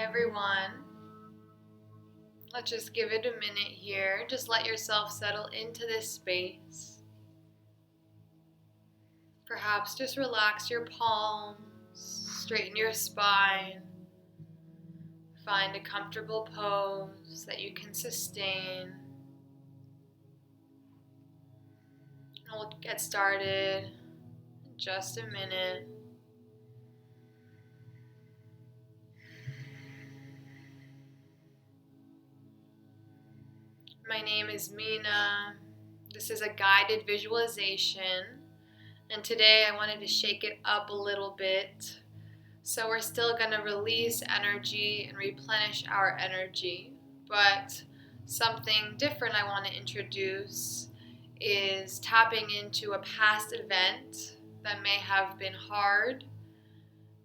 everyone. Let's just give it a minute here. Just let yourself settle into this space. Perhaps just relax your palms, straighten your spine. Find a comfortable pose that you can sustain. And we'll get started in just a minute. My name is Mina. This is a guided visualization, and today I wanted to shake it up a little bit. So we're still going to release energy and replenish our energy, but something different I want to introduce is tapping into a past event that may have been hard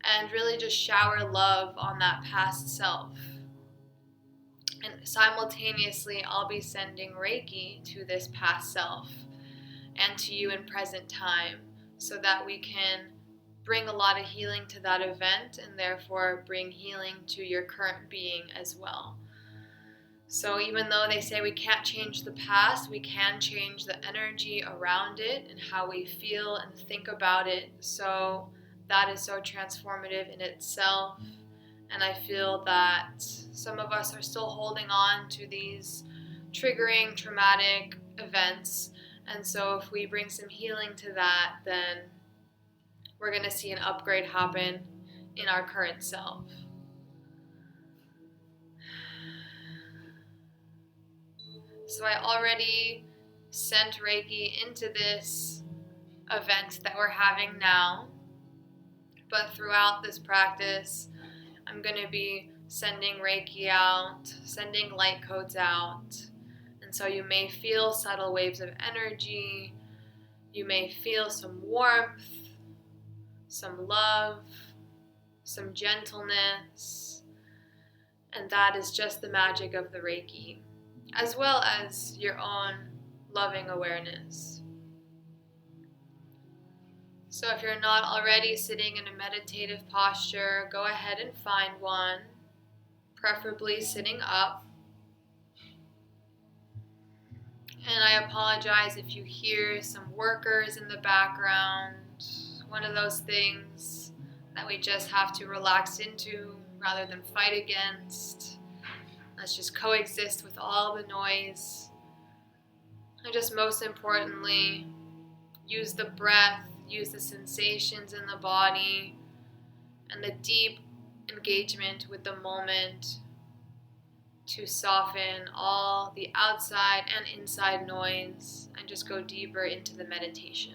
and really just shower love on that past self. And simultaneously, I'll be sending Reiki to this past self and to you in present time so that we can bring a lot of healing to that event and therefore bring healing to your current being as well. So even though they say we can't change the past, we can change the energy around it and how we feel and think about it. So that is so transformative in itself. And I feel that some of us are still holding on to these triggering, traumatic events. And so if we bring some healing to that, then we're going to see an upgrade happen in our current self. So I already sent Reiki into this event that we're having now. But throughout this practice, I'm going to be sending Reiki out, sending light codes out. And so you may feel subtle waves of energy. You may feel some warmth, some love, some gentleness. And that is just the magic of the Reiki, as well as your own loving awareness. So if you're not already sitting in a meditative posture, go ahead and find one, preferably sitting up. And I apologize if you hear some workers in the background, one of those things that we just have to relax into rather than fight against. Let's just coexist with all the noise. And just most importantly, use the breath, use the sensations in the body, and the deep engagement with the moment to soften all the outside and inside noise and just go deeper into the meditation.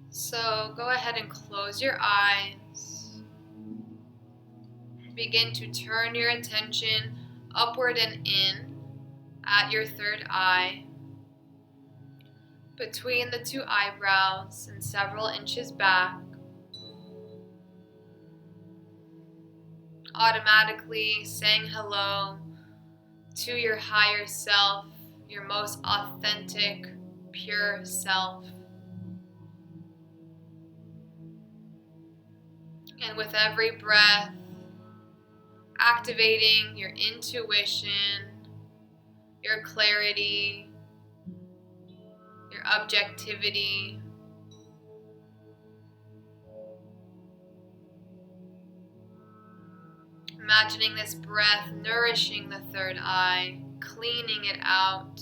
So go ahead and close your eyes. Begin to turn your attention upward and in at your third eye, between the two eyebrows and several inches back. Automatically saying hello to your higher self, your most authentic, pure self. And with every breath, activating your intuition, your clarity, your objectivity. Imagining this breath nourishing the third eye, cleaning it out,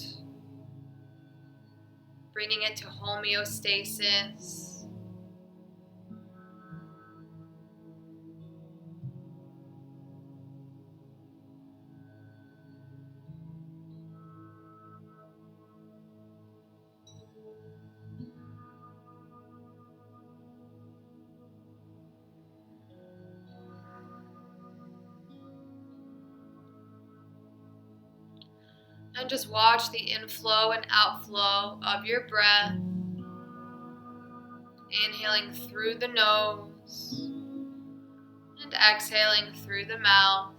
bringing it to homeostasis. And just watch the inflow and outflow of your breath. Inhaling through the nose and exhaling through the mouth.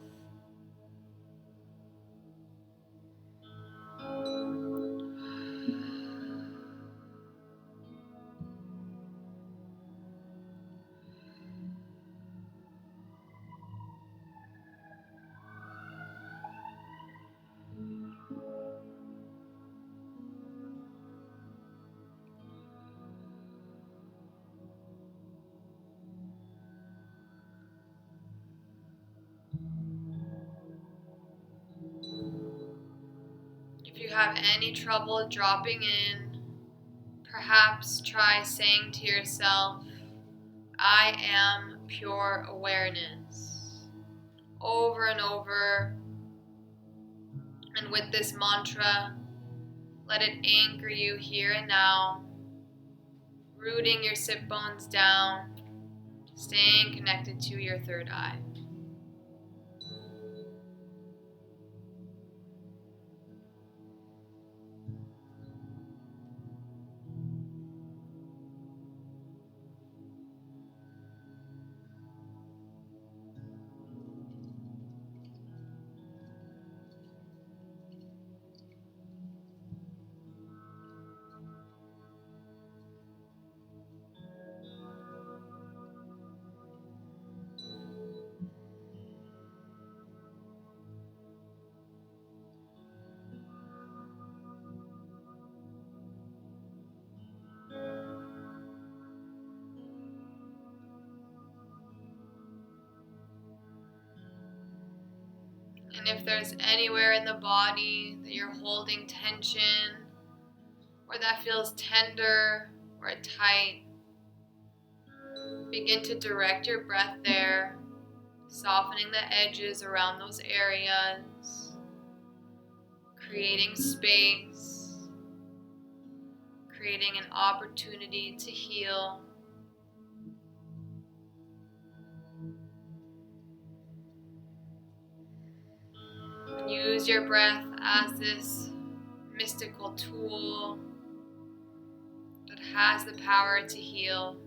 If you have any trouble dropping in, perhaps try saying to yourself, I am pure awareness, over and over. And with this mantra, let it anchor you here and now, rooting your sit bones down, staying connected to your third eye. And if there's anywhere in the body that you're holding tension, or that feels tender or tight, begin to direct your breath there, softening the edges around those areas, creating space, creating an opportunity to heal. Use your breath as this mystical tool that has the power to heal.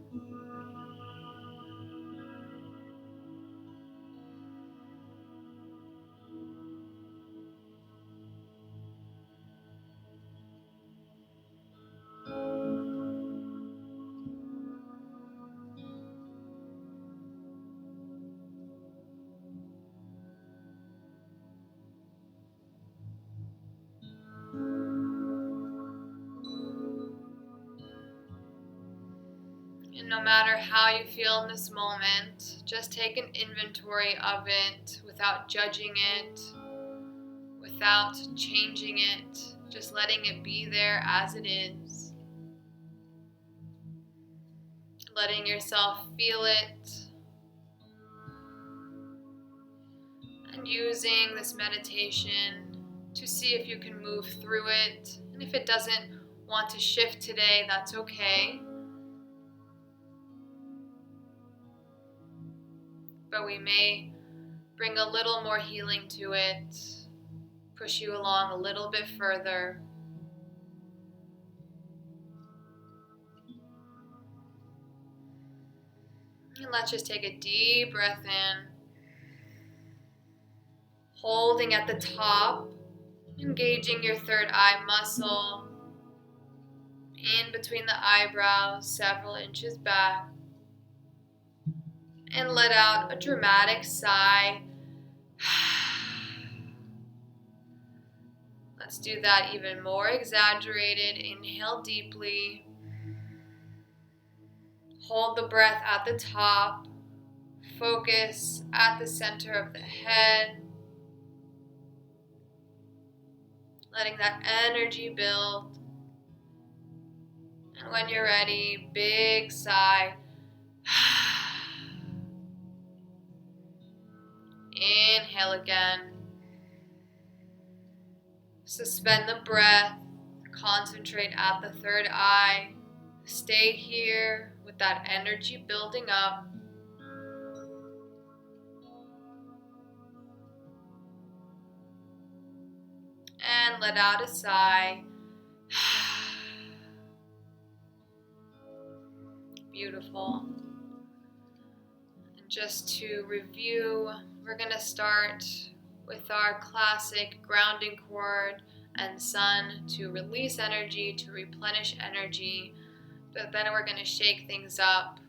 And no matter how you feel in this moment, just take an inventory of it without judging it, without changing it, just letting it be there as it is. Letting yourself feel it, and using this meditation to see if you can move through it. And if it doesn't want to shift today, that's okay. But we may bring a little more healing to it, push you along a little bit further. And let's just take a deep breath in, holding at the top, engaging your third eye muscle, in between the eyebrows, several inches back. And let out a dramatic sigh. Let's do that even more exaggerated. Inhale deeply. Hold the breath at the top. Focus at the center of the head. Letting that energy build. And when you're ready, big sigh. Inhale again. Suspend the breath. Concentrate at the third eye. Stay here with that energy building up. And let out a sigh. Beautiful. And just to review, we're going to start with our classic grounding cord and sun to release energy, to replenish energy. But then we're going to shake things up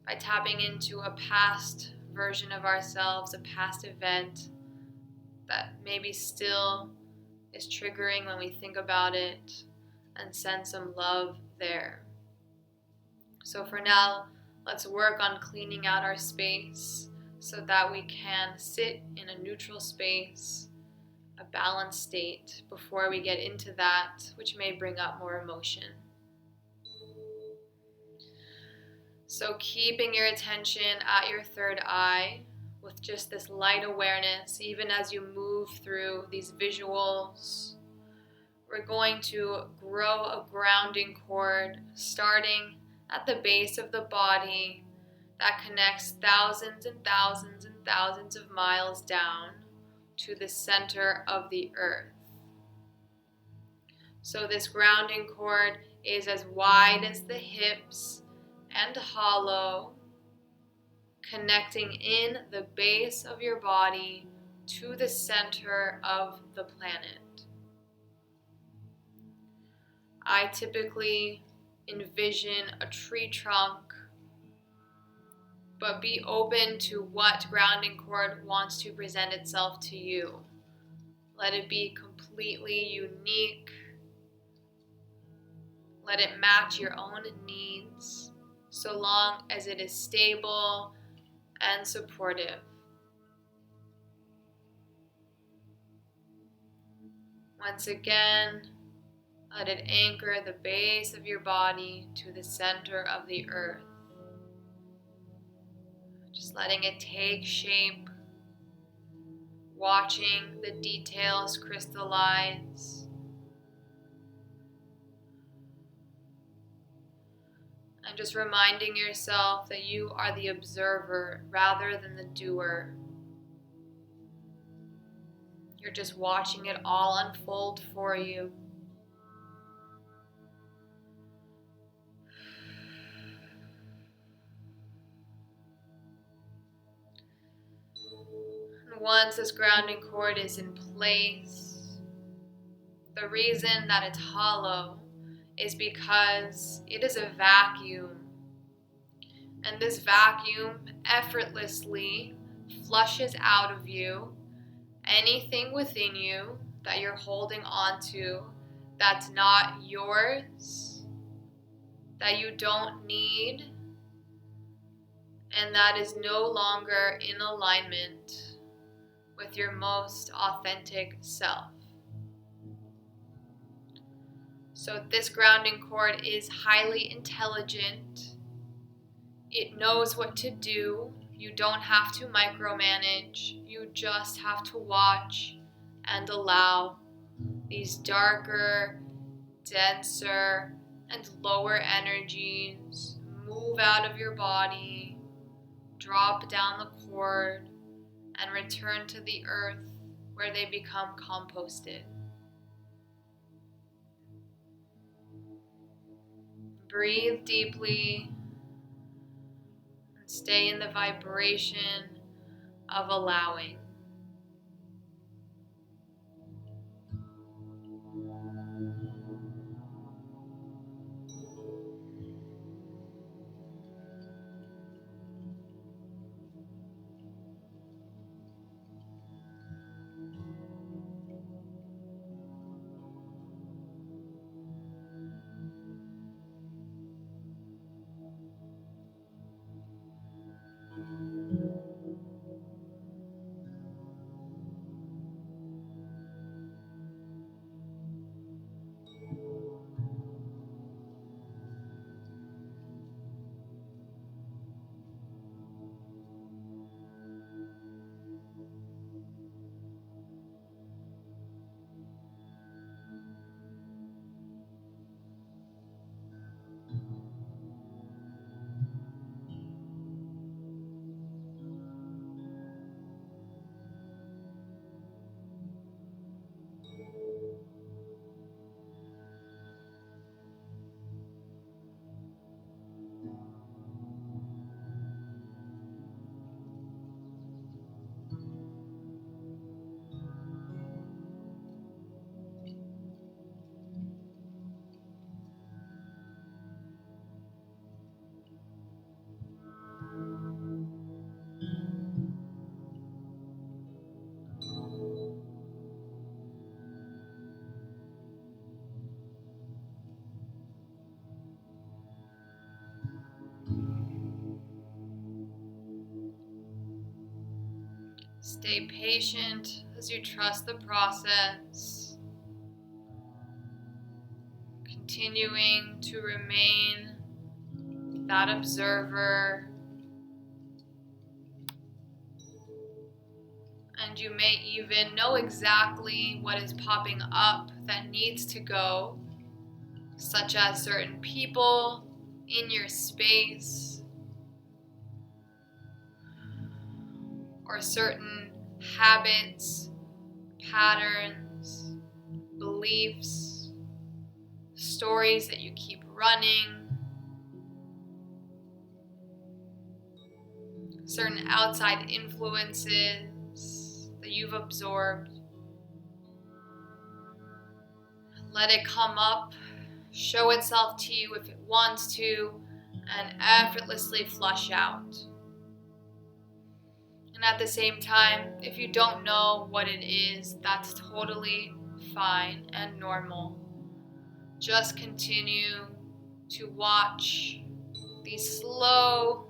by tapping into a past version of ourselves, a past event that maybe still is triggering when we think about it, and send some love there. So for now, let's work on cleaning out our space so that we can sit in a neutral space, a balanced state before we get into that, which may bring up more emotion. So keeping your attention at your third eye with just this light awareness, even as you move through these visuals, we're going to grow a grounding cord starting at the base of the body that connects thousands and thousands and thousands of miles down to the center of the earth. So this grounding cord is as wide as the hips and hollow, connecting in the base of your body to the center of the planet. I typically envision a tree trunk, but be open to what grounding cord wants to present itself to you. Let it be completely unique. Let it match your own needs, so long as it is stable and supportive. Once again, let it anchor the base of your body to the center of the earth. Just letting it take shape, watching the details crystallize. And just reminding yourself that you are the observer rather than the doer. You're just watching it all unfold for you. And once this grounding cord is in place, the reason that it's hollow is because it is a vacuum. And this vacuum effortlessly flushes out of you anything within you that you're holding on to that's not yours, that you don't need, and that is no longer in alignment with your most authentic self. So this grounding cord is highly intelligent. It knows what to do. You don't have to micromanage. You just have to watch and allow these darker, denser, and lower energies move out of your body, drop down the cord, and return to the earth where they become composted. Breathe deeply and stay in the vibration of allowing. Stay patient as you trust the process, continuing to remain that observer. And you may even know exactly what is popping up that needs to go, such as certain people in your space or certain habits, patterns, beliefs, stories that you keep running, certain outside influences that you've absorbed. Let it come up, show itself to you if it wants to, and effortlessly flush out. And at the same time, if you don't know what it is, that's totally fine and normal. Just continue to watch these slow,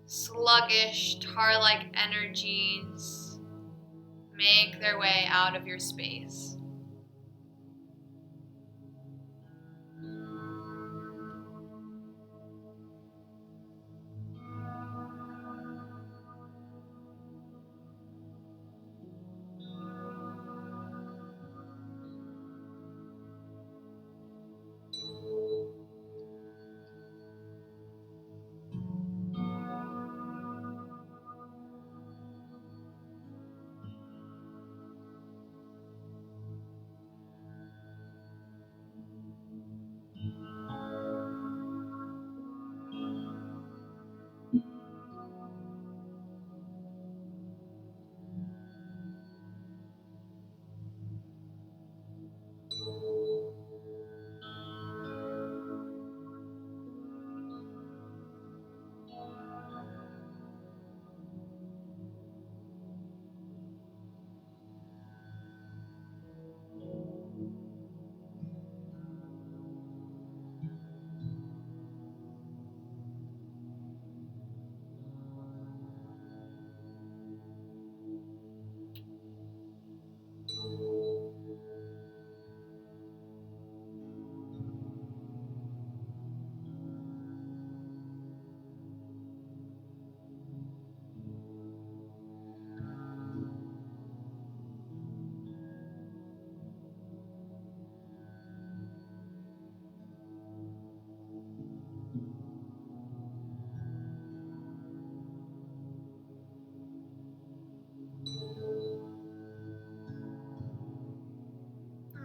sluggish, tar-like energies make their way out of your space.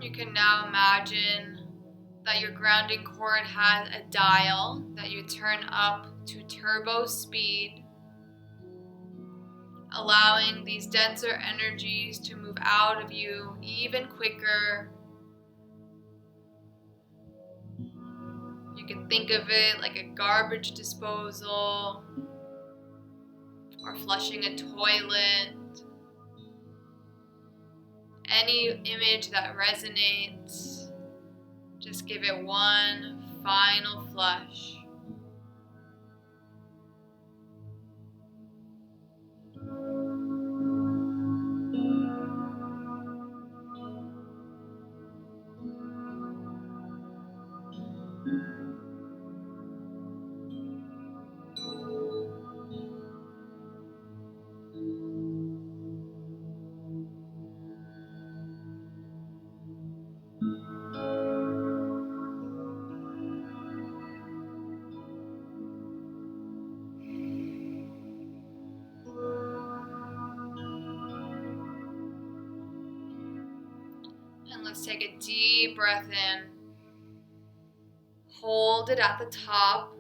You can now imagine that your grounding cord has a dial that you turn up to turbo speed, allowing these denser energies to move out of you even quicker. You can think of it like a garbage disposal or flushing a toilet. Any image that resonates, just give it one final flush. And let's take a deep breath in. Hold it at the top.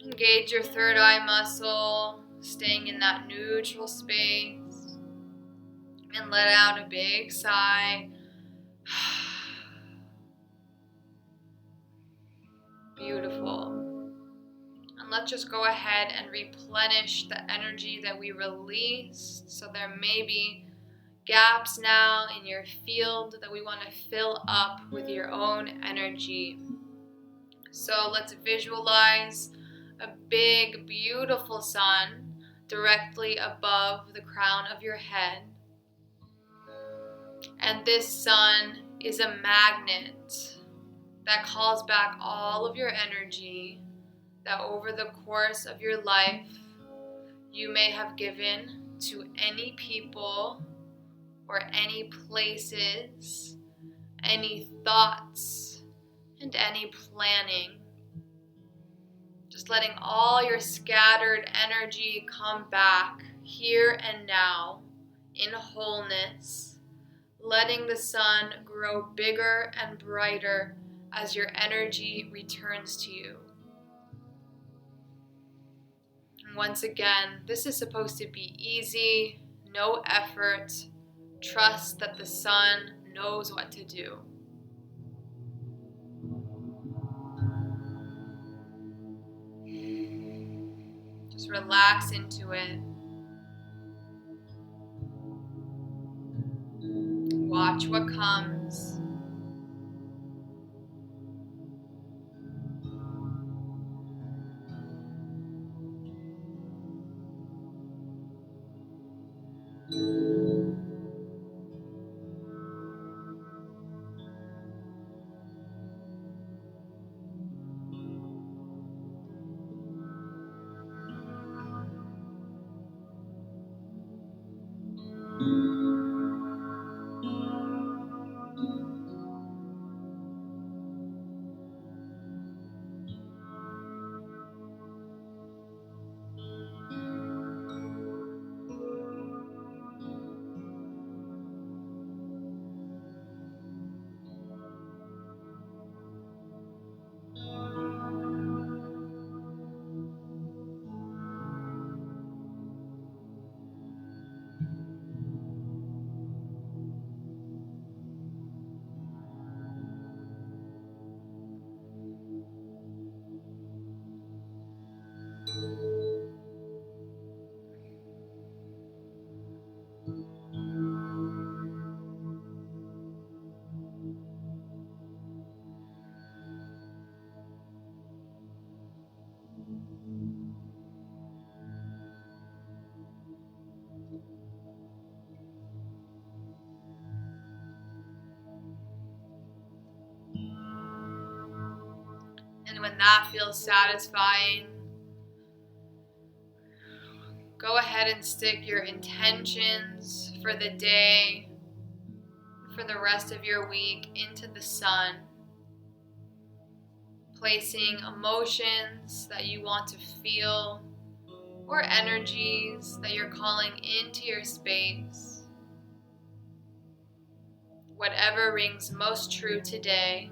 Engage your third eye muscle, staying in that neutral space. And let out a big sigh. Beautiful. And let's just go ahead and replenish the energy that we released. So there may be gaps now in your field that we want to fill up with your own energy. So let's visualize a big, beautiful sun directly above the crown of your head. And this sun is a magnet that calls back all of your energy that over the course of your life you may have given to any people or any places, any thoughts, and any planning. Just letting all your scattered energy come back here and now in wholeness, letting the sun grow bigger and brighter as your energy returns to you. And once again, this is supposed to be easy, no effort. Trust that the sun knows what to do. Just relax into it. Watch what comes. And when that feels satisfying, go ahead and stick your intentions for the day, for the rest of your week into the sun, placing emotions that you want to feel or energies that you're calling into your space. Whatever rings most true today.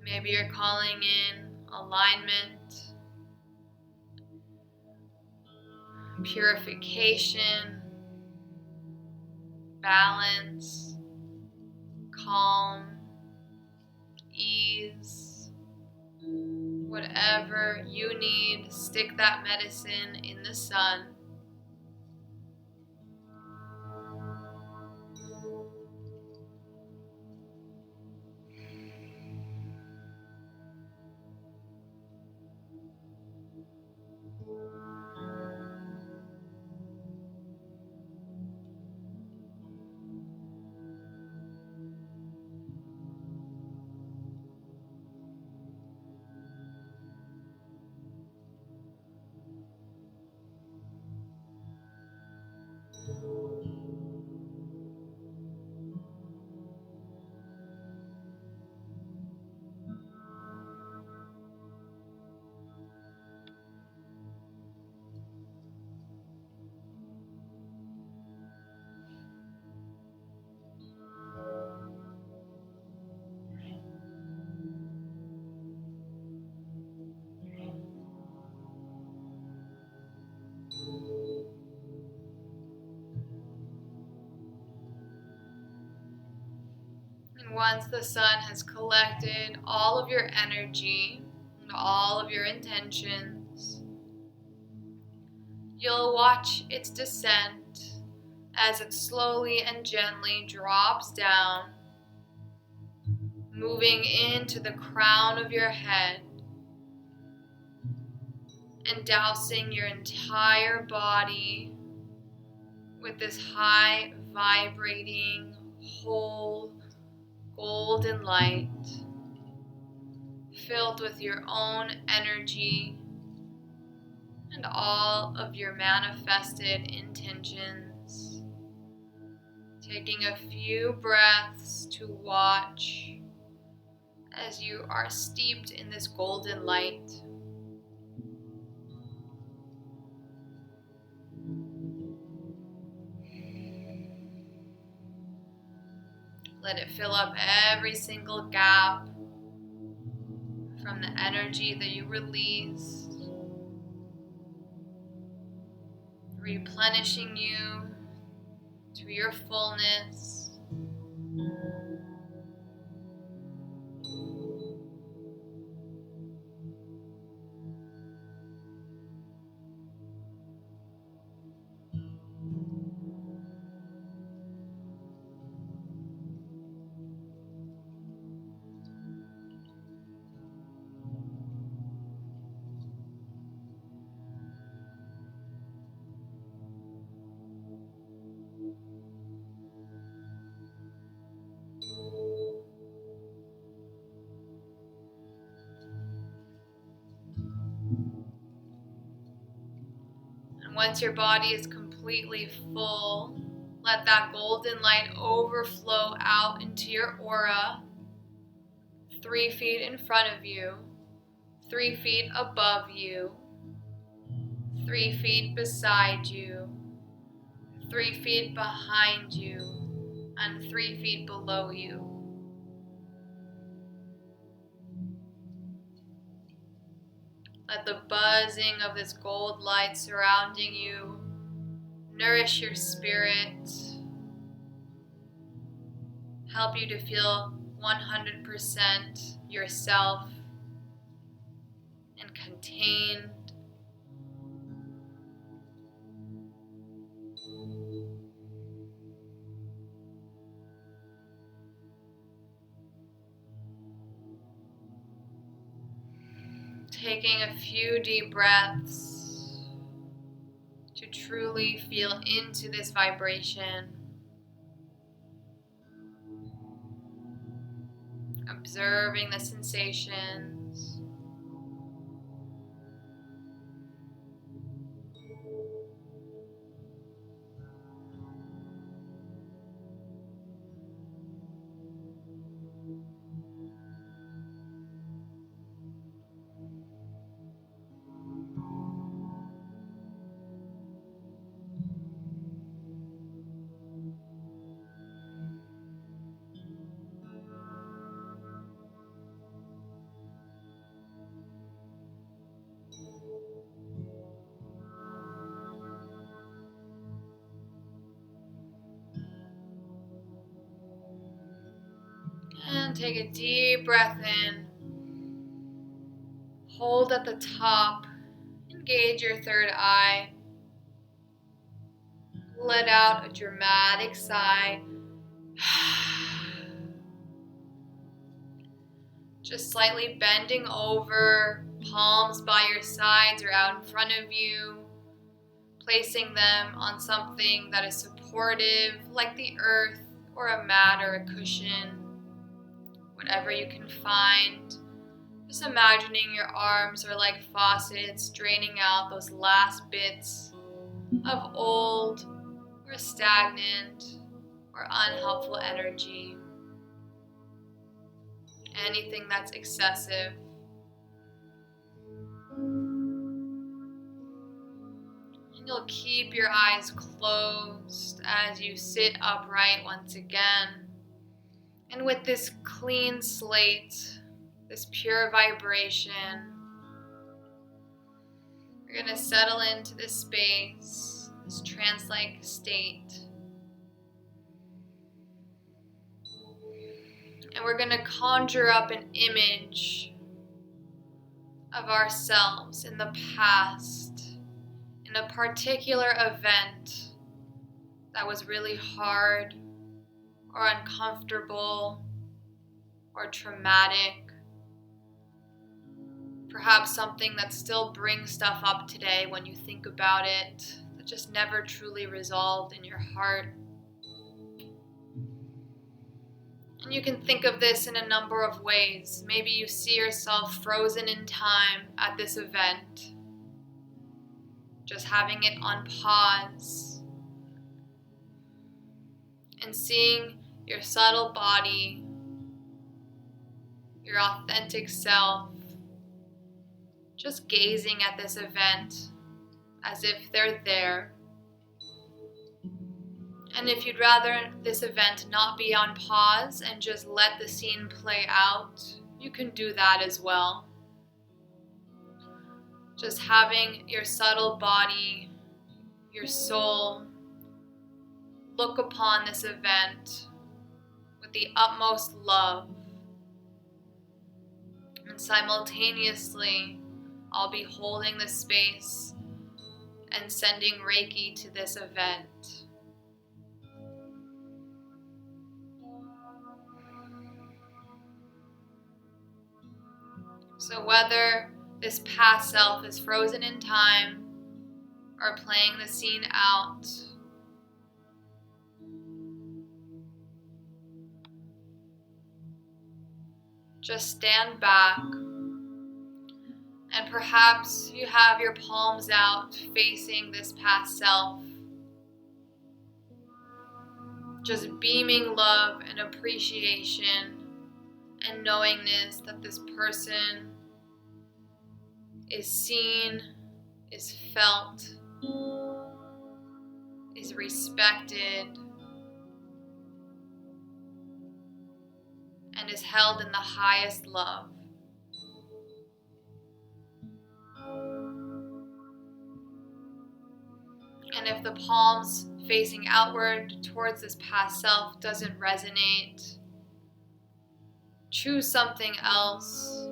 Maybe you're calling in alignment, purification, balance, calm, ease. Whatever you need, stick that medicine in the sun. And once the sun has collected all of your energy and all of your intentions, you'll watch its descent as it slowly and gently drops down, moving into the crown of your head, and dousing your entire body with this high vibrating whole golden light filled with your own energy and all of your manifested intentions. Taking a few breaths to watch as you are steeped in this golden light. Let it fill up every single gap from the energy that you released, replenishing you to your fullness. And once your body is completely full, let that golden light overflow out into your aura, 3 feet in front of you, 3 feet above you, 3 feet beside you, 3 feet behind you, and 3 feet below you. Let the buzzing of this gold light surrounding you nourish your spirit, help you to feel 100% yourself and contained. Taking a few deep breaths to truly feel into this vibration. Observing the sensations. And take a deep breath in. Hold at the top. Engage your third eye. Let out a dramatic sigh. Just slightly bending over, palms by your sides or out in front of you. Placing them on something that is supportive, like the earth or a mat or a cushion. Whatever you can find. Just imagining your arms are like faucets draining out those last bits of old or stagnant or unhelpful energy. Anything that's excessive. And you'll keep your eyes closed as you sit upright once again. And with this clean slate, this pure vibration, you're going to settle into this space, this trance-like state. And we're going to conjure up an image of ourselves in the past, in a particular event that was really hard or uncomfortable or traumatic. Perhaps something that still brings stuff up today when you think about it, that just never truly resolved in your heart. And you can think of this in a number of ways. Maybe you see yourself frozen in time at this event, just having it on pause, and seeing your subtle body, your authentic self, just gazing at this event as if they're there. And if you'd rather this event not be on pause and just let the scene play out, you can do that as well. Just having your subtle body, your soul, look upon this event with the utmost love. And simultaneously, I'll be holding this space and sending Reiki to this event. So whether this past self is frozen in time or playing the scene out, just stand back, and perhaps you have your palms out facing this past self, just beaming love and appreciation and knowingness that this person is seen, is felt, is respected, and is held in the highest love. And if the palms facing outward towards this past self doesn't resonate, choose something else,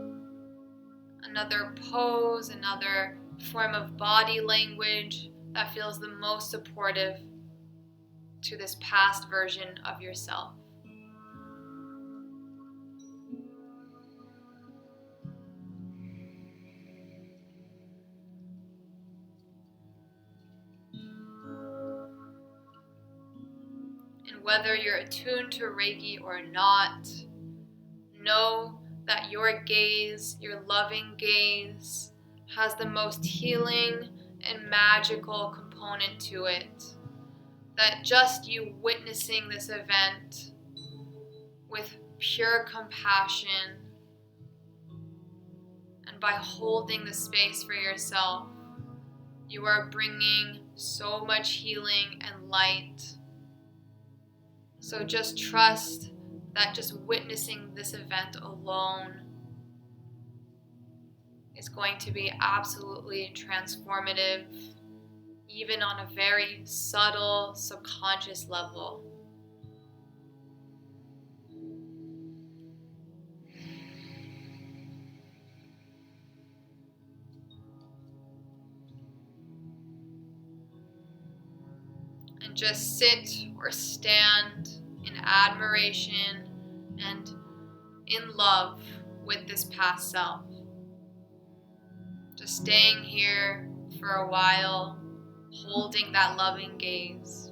another pose, another form of body language that feels the most supportive to this past version of yourself. And whether you're attuned to Reiki or not, know that your gaze, your loving gaze, has the most healing and magical component to it. That just you witnessing this event with pure compassion and by holding the space for yourself, you are bringing so much healing and light. So just trust that just witnessing this event alone is going to be absolutely transformative, even on a very subtle, subconscious level. And just sit or stand in admiration and in love with this past self. Just staying here for a while, holding that loving gaze.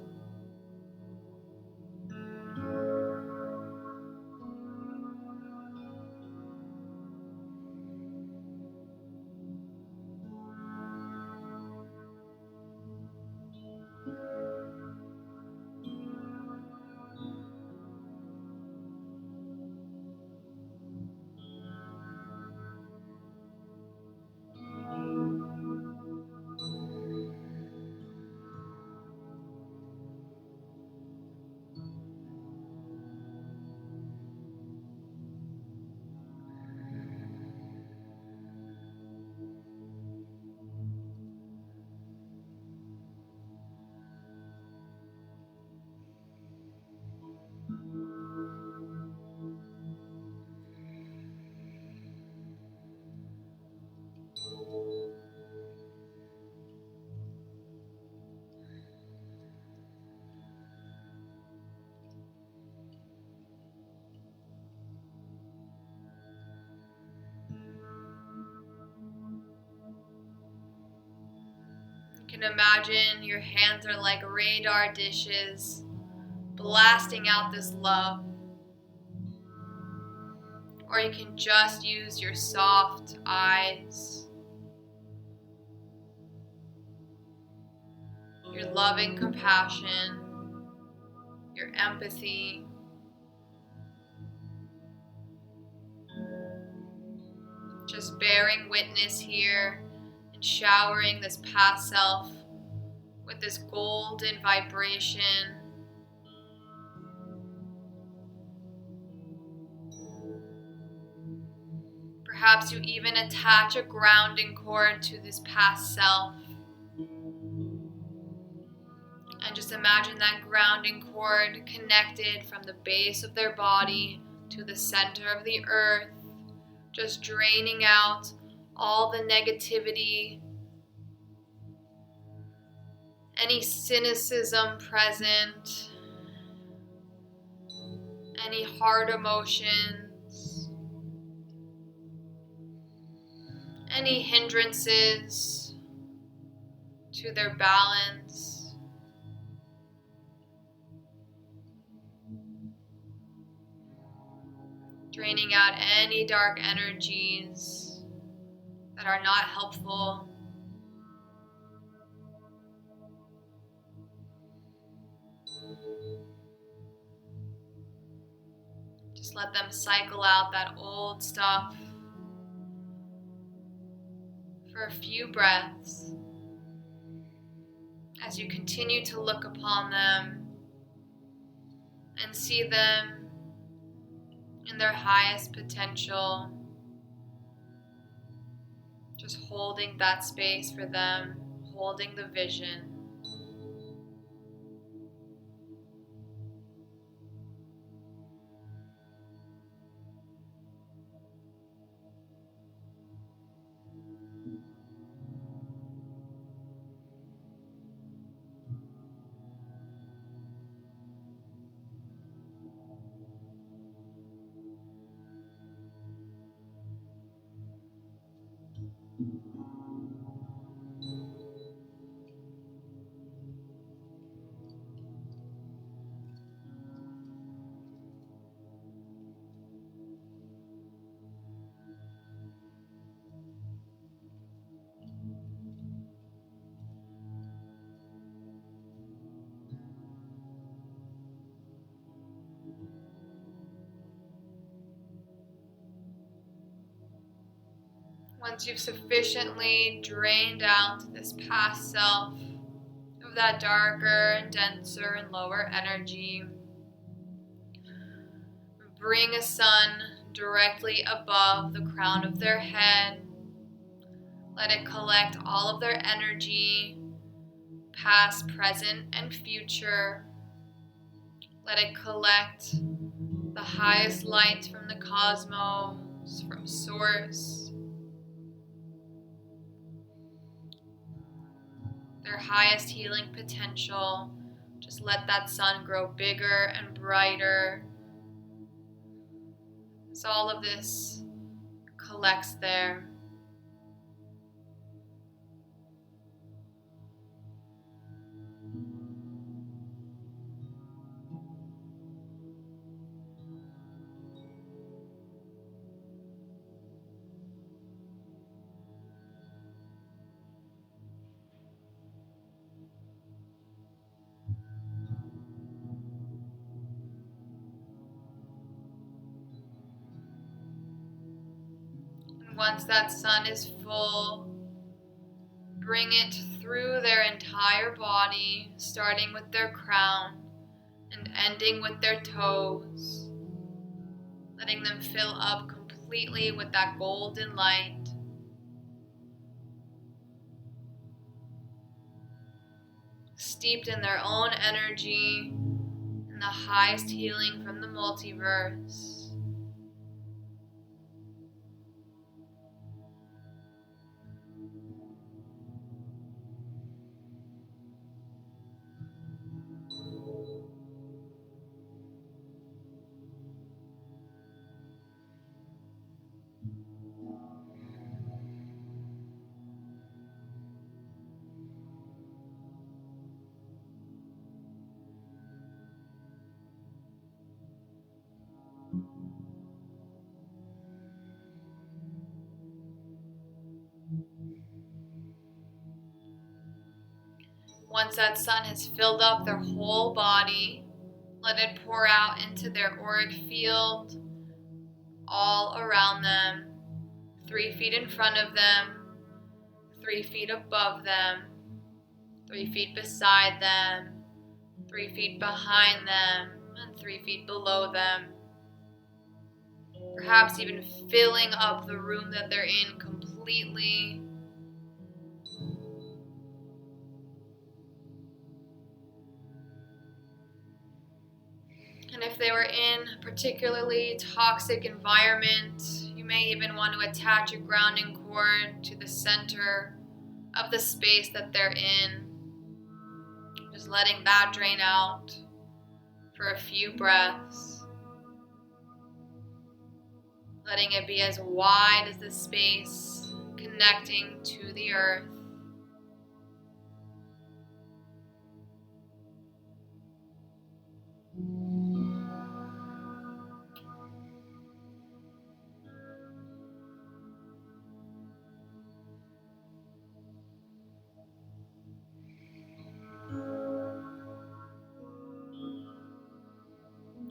You can imagine your hands are like radar dishes, blasting out this love. Or you can just use your soft eyes, your loving compassion, your empathy. Just bearing witness here and showering this past self with this golden vibration. Perhaps you even attach a grounding cord to this past self. And just imagine that grounding cord connected from the base of their body to the center of the earth, just draining out all the negativity, any cynicism present, any hard emotions, any hindrances to their balance. Draining out any dark energies that are not helpful. Just let them cycle out that old stuff for a few breaths as you continue to look upon them and see them in their highest potential. Just holding that space for them, holding the vision. Once you've sufficiently drained out this past self of that darker and denser and lower energy, bring a sun directly above the crown of their head. Let it collect all of their energy, past, present, and future. Let it collect the highest light from the cosmos, from Source, their highest healing potential. Just let that sun grow bigger and brighter as all of this collects there. Once that sun is full, bring it through their entire body, starting with their crown and ending with their toes, letting them fill up completely with that golden light. Steeped in their own energy and the highest healing from the multiverse. Once that sun has filled up their whole body, let it pour out into their auric field, all around them, 3 feet in front of them, 3 feet above them, 3 feet beside them, 3 feet behind them, and 3 feet below them. Perhaps even filling up the room that they're in completely. And if they were in a particularly toxic environment, you may even want to attach a grounding cord to the center of the space that they're in. Just letting that drain out for a few breaths. Letting it be as wide as the space, connecting to the earth.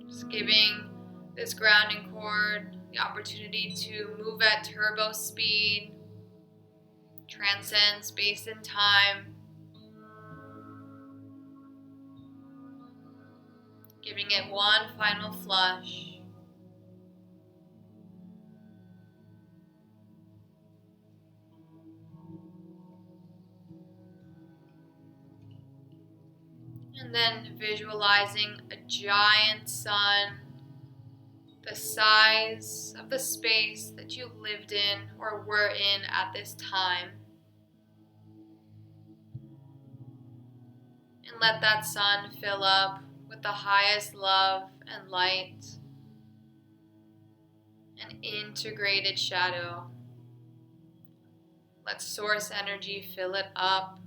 Just giving this grounding cord the opportunity to move at turbo speed, transcend space and time, giving it one final flush. And then visualizing a giant sun, the size of the space that you lived in or were in at this time. And let that sun fill up with the highest love and light and integrated shadow. Let source energy fill it up.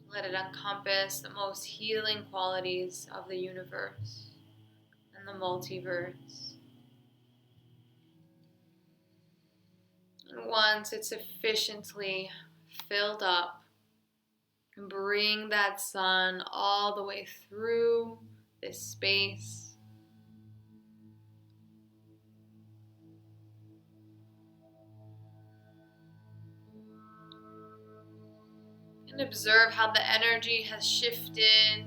Let it encompass the most healing qualities of the universe and the multiverse. And once it's sufficiently filled up, bring that sun all the way through this space. And observe how the energy has shifted.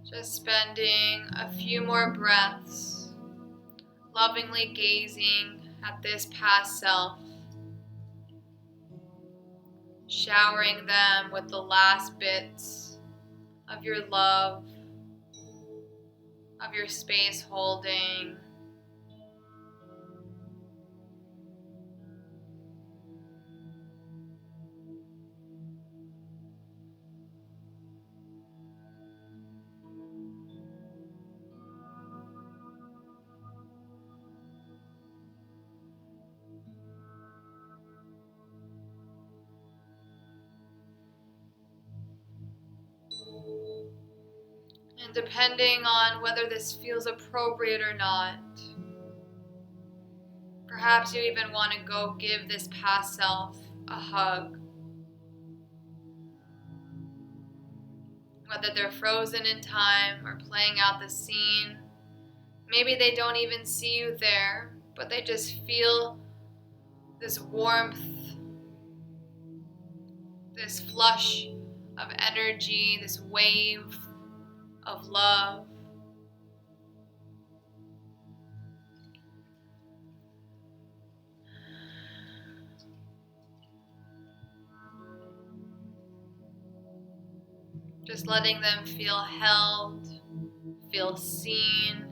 Just spending a few more breaths, lovingly gazing at this past self, showering them with the last bits of your love, of your space holding. And depending on whether this feels appropriate or not, perhaps you even want to go give this past self a hug. Whether they're frozen in time or playing out the scene, maybe they don't even see you there, but they just feel this warmth, this flush of energy, this wave of love. Just letting them feel held, feel seen,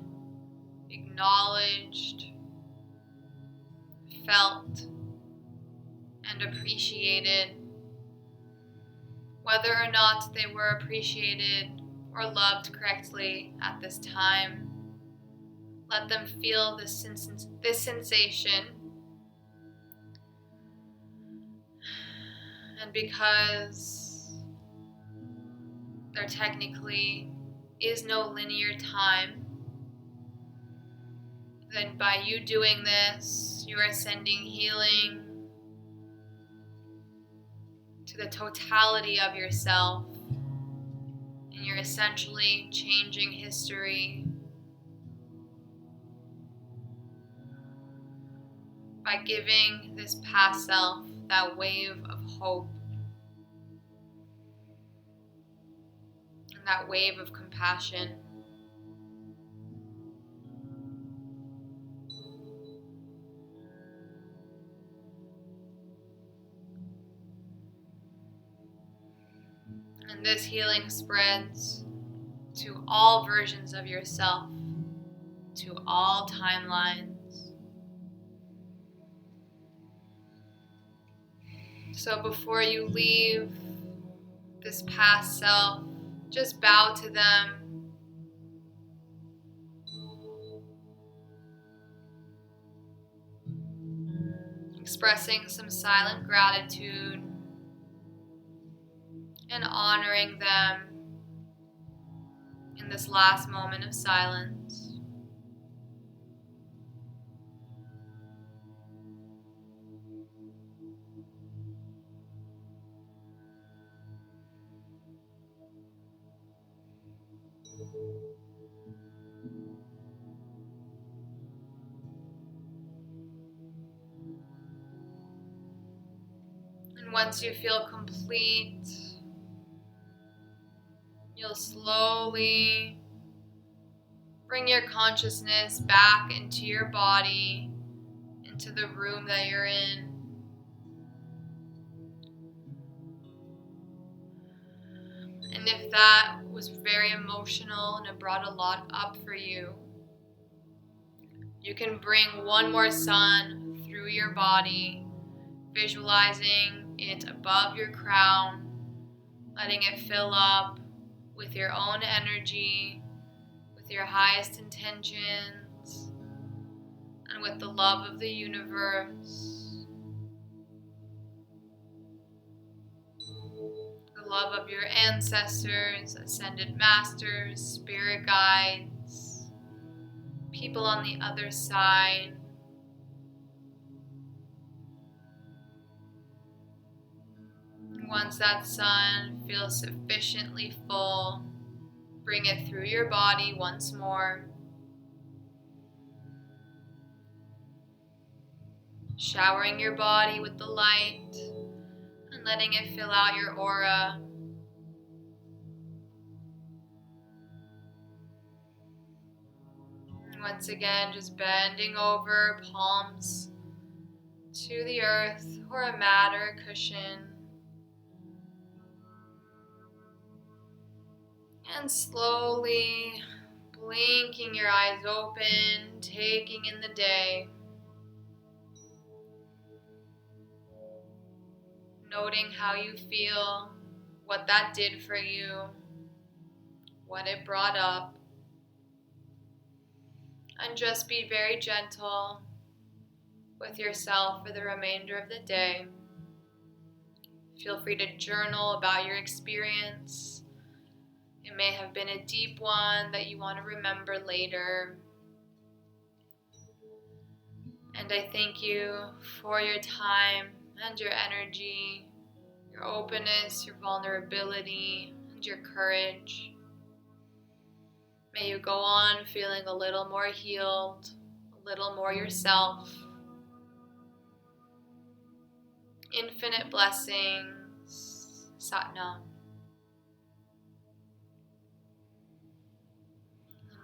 acknowledged, felt, and appreciated. Whether or not they were appreciated or loved correctly at this time, let them feel this sensation. And because there technically is no linear time, then by you doing this, you are sending healing to the totality of yourself, and you're essentially changing history by giving this past self that wave of hope and that wave of compassion. And this healing spreads to all versions of yourself, to all timelines. So before you leave this past self, just bow to them. Expressing some silent gratitude and honoring them in this last moment of silence. And once you feel complete, you'll slowly bring your consciousness back into your body, into the room that you're in. And if that was very emotional and it brought a lot up for you, you can bring one more sun through your body, visualizing it above your crown, letting it fill up with your own energy, with your highest intentions, and with the love of the universe, the love of your ancestors, ascended masters, spirit guides, people on the other side. Once that sun feels sufficiently full, bring it through your body once more, showering your body with the light and letting it fill out your aura. And once again, just bending over, palms to the earth or a mat or a cushion. And slowly blinking your eyes open, taking in the day. Noting how you feel, what that did for you, what it brought up. And just be very gentle with yourself for the remainder of the day. Feel free to journal about your experience. It may have been a deep one that you want to remember later. And I thank you for your time and your energy, your openness, your vulnerability, and your courage. May you go on feeling a little more healed, a little more yourself. Infinite blessings. Satnam.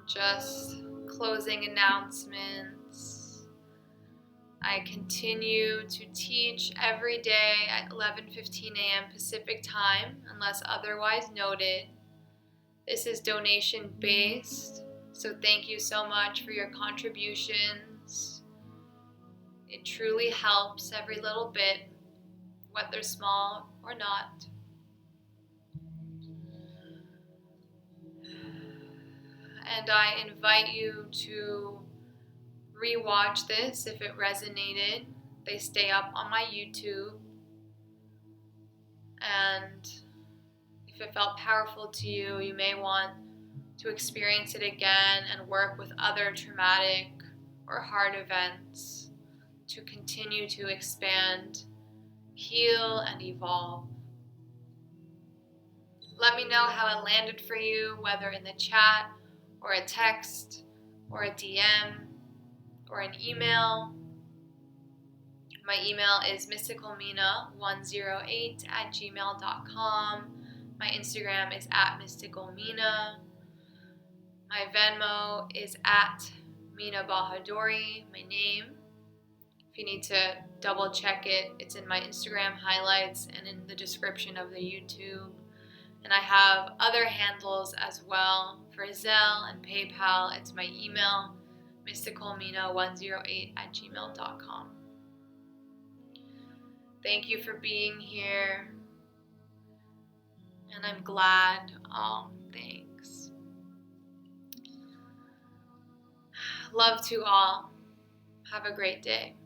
Just closing announcements. I continue to teach every day at 11:15 a.m. Pacific time, unless otherwise noted. This is donation based, so thank you so much for your contributions. It truly helps every little bit, whether small or not. And I invite you to rewatch this if it resonated. They stay up on my YouTube. And if it felt powerful to you, you may want to experience it again and work with other traumatic or hard events to continue to expand, heal, and evolve. Let me know how it landed for you, whether in the chat or a text or a DM or an email. My email is mysticalmina108@gmail.com. My Instagram is @mysticalmina. My Venmo is @minabahadori, my name. If you need to double check it, it's in my Instagram highlights and in the description of the YouTube. And I have other handles as well for Zelle and PayPal. It's my email, mysticalmina108@gmail.com. Thank you for being here, and I'm glad. Thanks. Love to all. Have a great day.